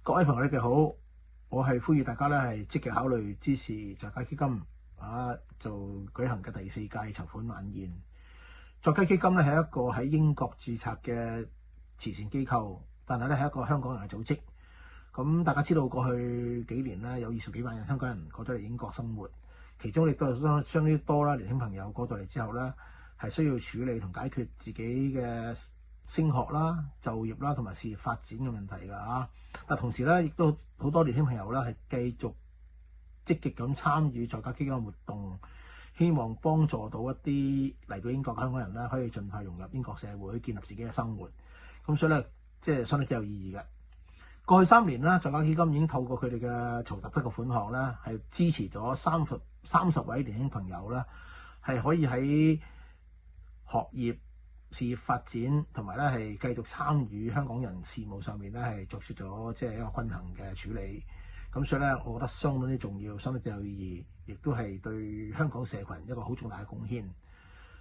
各位朋友，你哋好，我係呼籲大家咧係積極考慮支持在家基金就舉行嘅第4屆籌款晚宴。在家基金咧係一個喺英國註冊嘅慈善機構，但係咧係一個香港人嘅組織。咁大家知道過去幾年咧有20幾萬人香港人過咗嚟英國生活，其中亦都相當之多啦年輕朋友過到嚟之後咧係需要處理同解決自己嘅升學啦、就業啦同埋事業發展嘅問題㗎。但同時咧，亦都好多年輕朋友咧係繼續積極咁參與在家基金嘅活動，希望幫助到一啲嚟到英國嘅香港人咧，可以盡快融入英國社會，建立自己嘅生活。咁所以咧，即係相當之有意義嘅。過去3年咧，在家基金已經透過佢哋嘅籌集得嘅款項咧，係支持咗30位年輕朋友咧，係可以喺學業、事業發展同埋咧係繼續參與香港人事務上面咧係作出咗即係一個均衡嘅處理。咁所以咧，我覺得相當之重要，相當之有意義，亦都係對香港社群一個好重大嘅貢獻。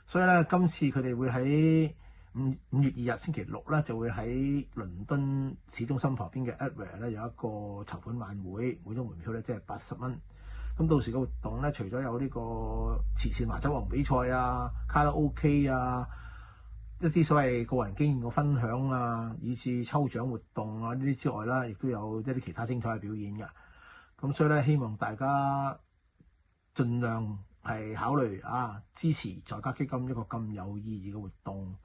所以咧，今次佢哋會喺5月2日星期六咧，就會喺倫敦市中心旁邊嘅 Edgware 咧有一個籌款晚會，每張門票咧即係80蚊。咁到時個活動咧，除咗有呢個慈善麻雀王比賽啊、卡拉 OK 啊、一啲所謂個人經驗嘅分享啊，以至抽獎活動啊呢啲之外啦，亦都有一啲其他精彩嘅表演嘅。咁所以咧，希望大家盡量係考慮支持在家基金一個咁有意義嘅活動。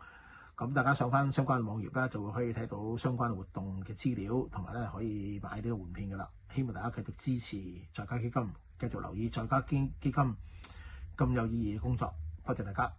咁大家上翻相關嘅網頁咧，就會可以睇到相關嘅活動嘅資料，同埋咧可以買呢個門票㗎啦。希望大家繼續支持在家基金，繼續留意在家基金咁有意義嘅工作。多謝大家。